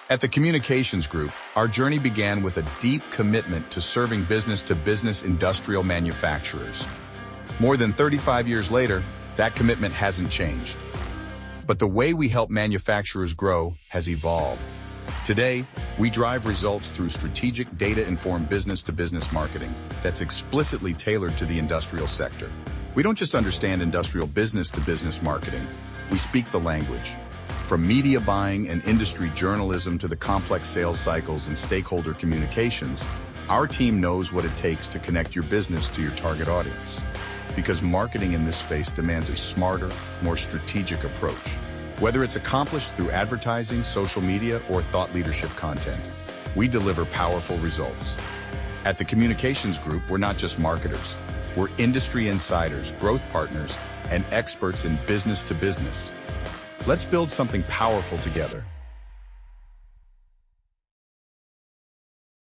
At the Communications Group, our journey began with a deep commitment to serving business-to-business industrial manufacturers. More than 35 years later, that commitment hasn't changed. But the way we help manufacturers grow has evolved. Today, we drive results through strategic data-informed business-to-business marketing that's explicitly tailored to the industrial sector. We don't just understand industrial business-to-business marketing, we speak the language. From media buying and industry journalism to the complex sales cycles and stakeholder communications, our team knows what it takes to connect your business to your target audience. Because marketing in this space demands a smarter, more strategic approach. Whether it's accomplished through advertising, social media, or thought leadership content, we deliver powerful results. At the Communications Group, we're not just marketers. We're industry insiders, growth partners, and experts in business to business. Let's build something powerful together.